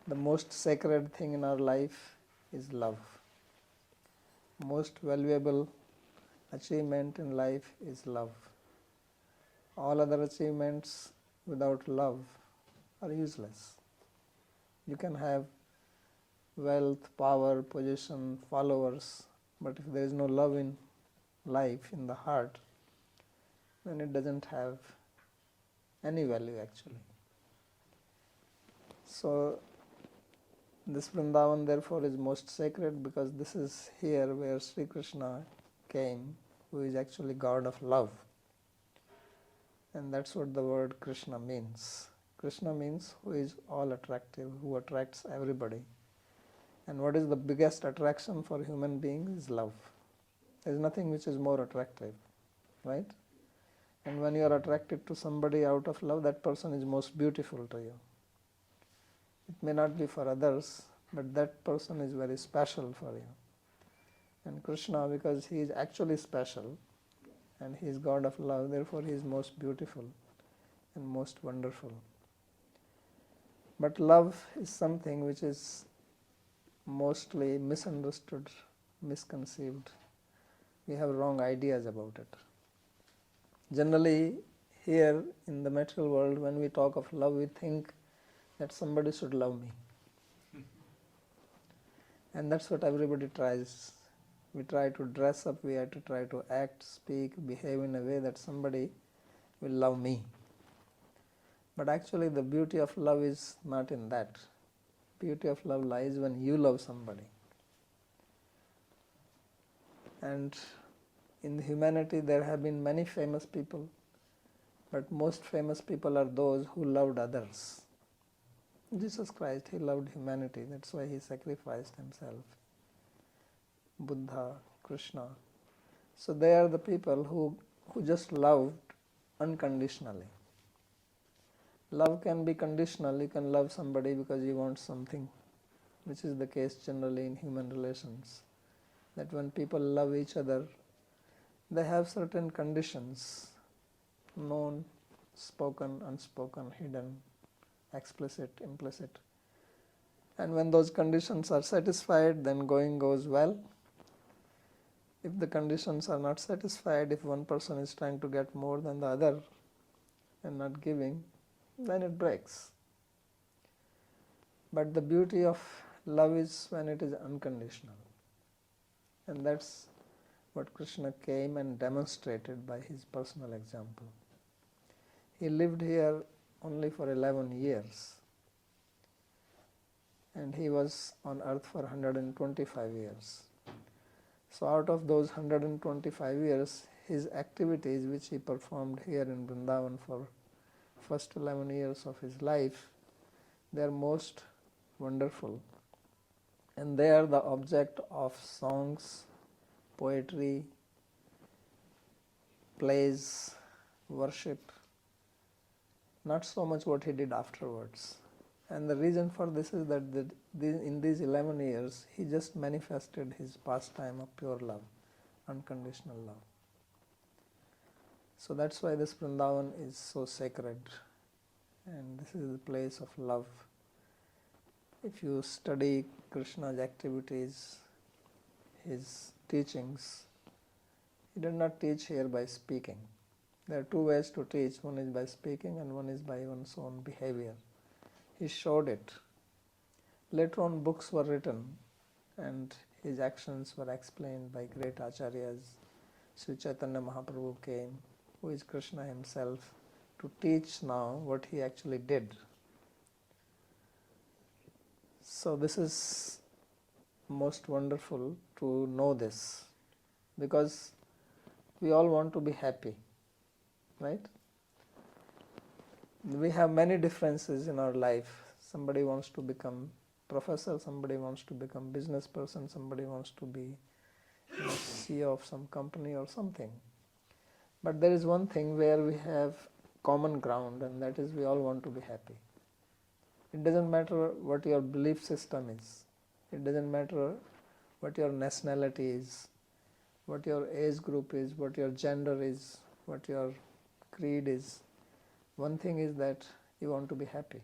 The most sacred thing in our life is love. Most valuable achievement in life is love. All other achievements without love are useless. You can have wealth, power, position, followers, but if there is no love in life, in the heart, then it doesn't have any value actually. So this Vrindavan therefore is most sacred because this is here where Sri Krishna came, who is actually God of love. And that's what the word Krishna means. Krishna means who is all attractive, who attracts everybody. And what is the biggest attraction for human beings is love. There is nothing which is more attractive, right? And when you are attracted to somebody out of love, that person is most beautiful to you. It may not be for others, but that person is very special for you. And Krishna, because he is actually special and he is God of love, therefore he is most beautiful and most wonderful. But love is something which is mostly misunderstood, misconceived. We have wrong ideas about it. Generally, here in the material world, when we talk of love, we think that somebody should love me. And that's what everybody tries. We try to dress up, we have to try to act, speak, behave in a way that somebody will love me. But actually the beauty of love is not in that. Beauty of love lies when you love somebody. And in humanity there have been many famous people, but most famous people are those who loved others. Jesus Christ, he loved humanity, that's why he sacrificed himself. Buddha, Krishna. So they are the people who just loved unconditionally. Love can be conditional. You can love somebody because you want something, which is the case generally in human relations. That when people love each other, they have certain conditions, known, spoken, unspoken, hidden, explicit, implicit. And when those conditions are satisfied, then going goes well. If the conditions are not satisfied, if one person is trying to get more than the other and not giving, then it breaks. But the beauty of love is when it is unconditional. And that's what Krishna came and demonstrated by his personal example. He lived here only for 11 years. And he was on earth for 125 years. So out of those 125 years, his activities which he performed here in Vrindavan for first 11 years of his life, they are most wonderful. And they are the object of songs, poetry, plays, worship, not so much what he did afterwards. And the reason for this is that in these 11 years, he just manifested his pastime of pure love, unconditional love. So that's why this Vrindavan is so sacred, and this is the place of love. If you study Krishna's activities, his teachings, he did not teach here by speaking. There are two ways to teach, one is by speaking and one is by one's own behavior. He showed it. Later on books were written and his actions were explained by great acharyas. Sri Chaitanya Mahaprabhu came, who is Krishna himself, to teach now what he actually did. So this is most wonderful to know this, because we all want to be happy, right? We have many differences in our life. Somebody wants to become professor, somebody wants to become business person, somebody wants to be CEO of some company or something. But there is one thing where we have common ground, and that is we all want to be happy. It doesn't matter what your belief system is. It doesn't matter what your nationality is, what your age group is, what your gender is, what your creed is. One thing is that you want to be happy.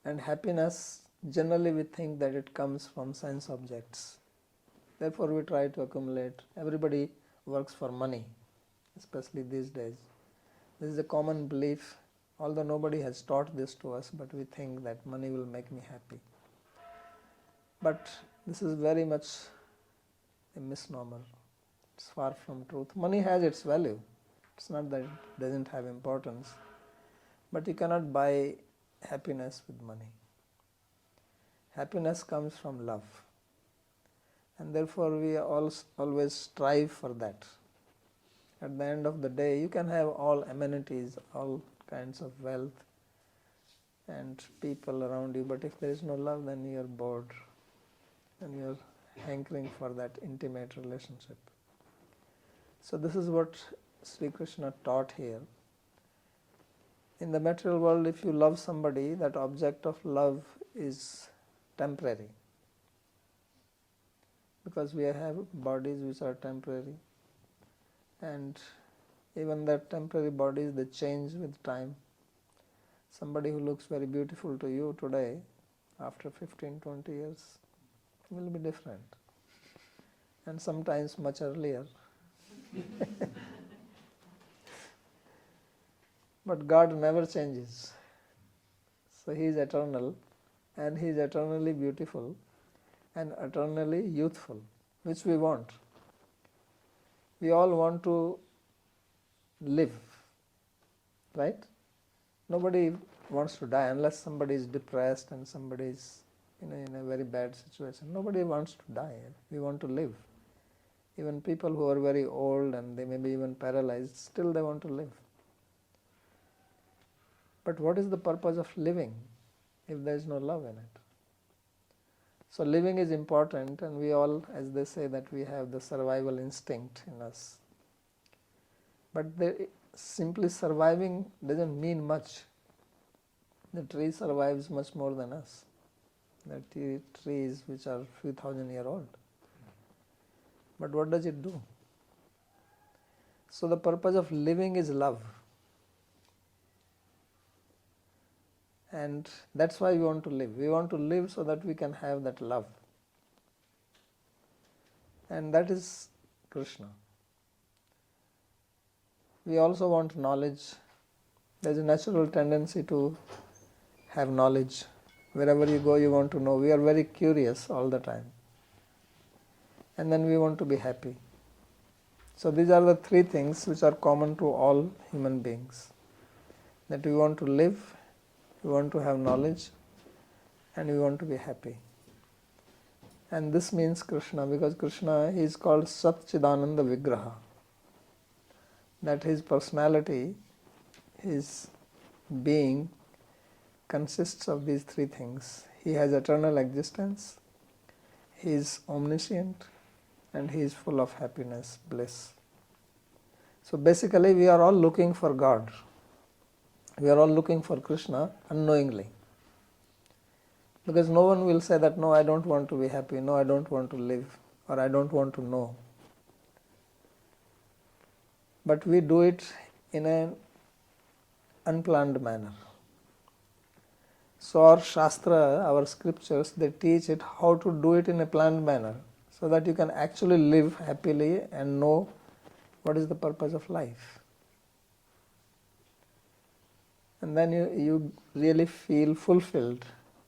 And happiness, generally we think that it comes from sense objects. Therefore we try to accumulate. Everybody works for money, especially these days. This is a common belief, although nobody has taught this to us, but we think that money will make me happy. But this is very much a misnomer. It's far from truth. Money has its value. It's not that it doesn't have importance. But you cannot buy happiness with money. Happiness comes from love. And therefore we always strive for that. At the end of the day, you can have all amenities, all kinds of wealth and people around you, but if there is no love, then you are bored and you are hankering for that intimate relationship. So this is what Sri Krishna taught here. In the material world, if you love somebody, that object of love is temporary. Because we have bodies which are temporary. And even that temporary bodies, they change with time. Somebody who looks very beautiful to you today, after 15-20 years, will be different. And sometimes much earlier. But God never changes. So He is eternal, and He is eternally beautiful and eternally youthful, which we want. We all want to live, right? Nobody wants to die unless somebody is depressed and somebody is in a very bad situation. Nobody wants to die. We want to live. Even people who are very old and they may be even paralyzed, still they want to live. But what is the purpose of living if there is no love in it? So living is important, and we all, as they say, that we have the survival instinct in us. But simply surviving doesn't mean much. The tree survives much more than us. There are trees which are few thousand years old. But what does it do? So the purpose of living is love. And that's why we want to live. We want to live so that we can have that love. And that is Krishna. We also want knowledge. There is a natural tendency to have knowledge. Wherever you go, you want to know. We are very curious all the time. And then we want to be happy. So these are the three things which are common to all human beings. That we want to live, we want to have knowledge, and we want to be happy. And this means Krishna, because Krishna is called Satchidananda Vigraha. That his personality, his being, consists of these three things. He has eternal existence, he is omniscient, and he is full of happiness, bliss. So basically we are all looking for God. We are all looking for Krishna unknowingly. Because no one will say that, no, I don't want to be happy, no, I don't want to live, or I don't want to know. But we do it in an unplanned manner. So our Shastra, our scriptures, they teach it how to do it in a planned manner, so that you can actually live happily and know what is the purpose of life. And then you really feel fulfilled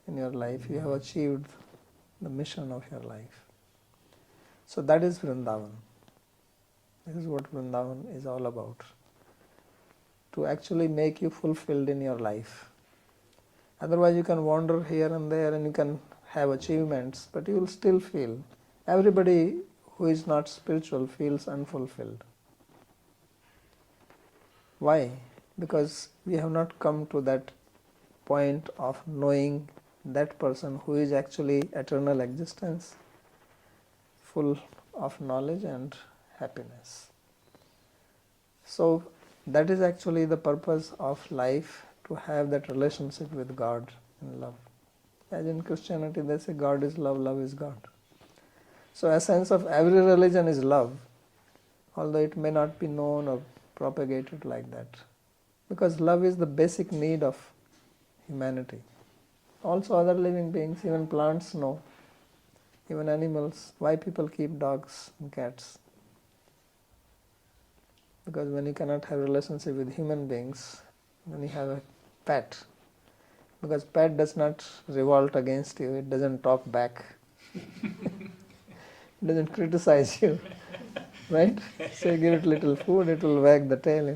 in your life. You have achieved the mission of your life. So that is Vrindavan. This is what Vrindavan is all about. To actually make you fulfilled in your life. Otherwise you can wander here and there and you can have achievements, but you will still feel. Everybody who is not spiritual feels unfulfilled. Why? Because we have not come to that point of knowing that person who is actually eternal existence, full of knowledge and happiness. So that is actually the purpose of life, to have that relationship with God in love. As in Christianity they say God is love, love is God. So essence of every religion is love, although it may not be known or propagated like that. Because love is the basic need of humanity. Also other living beings, even plants know, even animals, why people keep dogs and cats. Because when you cannot have relationship with human beings, then you have a pet. Because pet does not revolt against you, it doesn't talk back. It doesn't criticize you. Right? So you give it little food, it will wag the tail.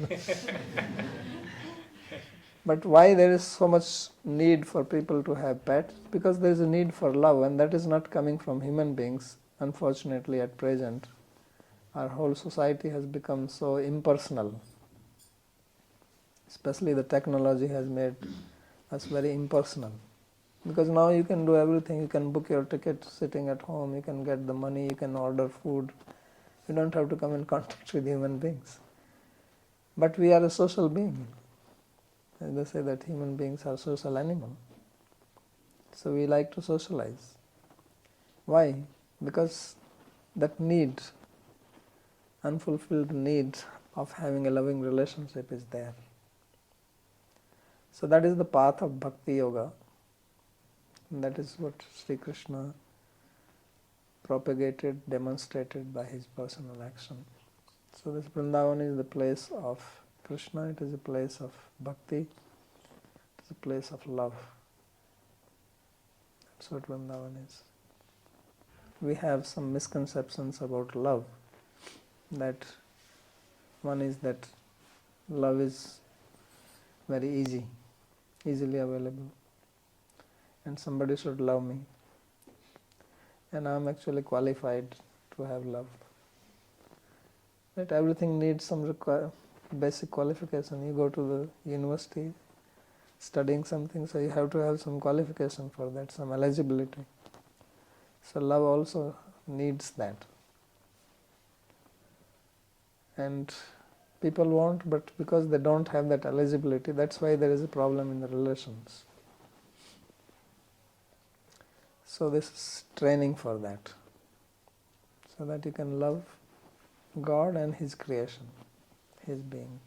But why there is so much need for people to have pets? Because there is a need for love, and that is not coming from human beings. Unfortunately, at present, our whole society has become so impersonal. Especially the technology has made us very impersonal. Because now you can do everything. You can book your ticket sitting at home, you can get the money, you can order food. You don't have to come in contact with human beings. But we are a social being. And they say that human beings are social animals. So we like to socialize. Why? Because that need, unfulfilled need of having a loving relationship is there. So that is the path of Bhakti Yoga. And that is what Sri Krishna propagated, demonstrated by his personal action. So this Vrindavan is the place of Krishna, it is a place of bhakti, it is a place of love. That's what Vrindavan is. We have some misconceptions about love. That one is that love is very easily available, and somebody should love me, and I am actually qualified to have love. Right? Everything needs some basic qualification. You go to the university studying something, so you have to have some qualification for that, some eligibility. So love also needs that. And people want, but because they don't have that eligibility, that's why there is a problem in the relations. So this is training for that, so that you can love God and His creation, His being.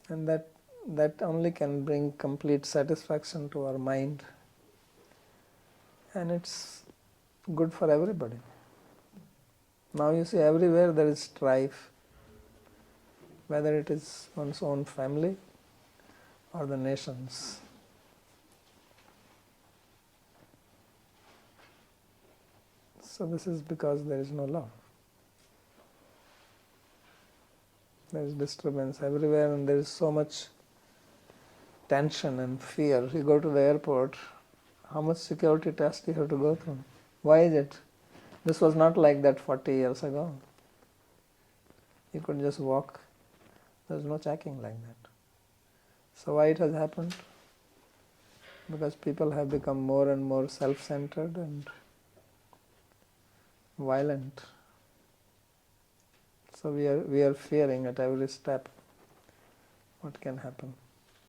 And that only can bring complete satisfaction to our mind, and it's good for everybody. Now you see everywhere there is strife, whether it is one's own family or the nations. So this is because there is no love. There is disturbance everywhere, and there is so much tension and fear. You go to the airport, how much security test you have to go through? Why is it? This was not like that 40 years ago. You could just walk. There is no checking like that. So why it has happened? Because people have become more and more self-centered and violent. So we are fearing at every step what can happen.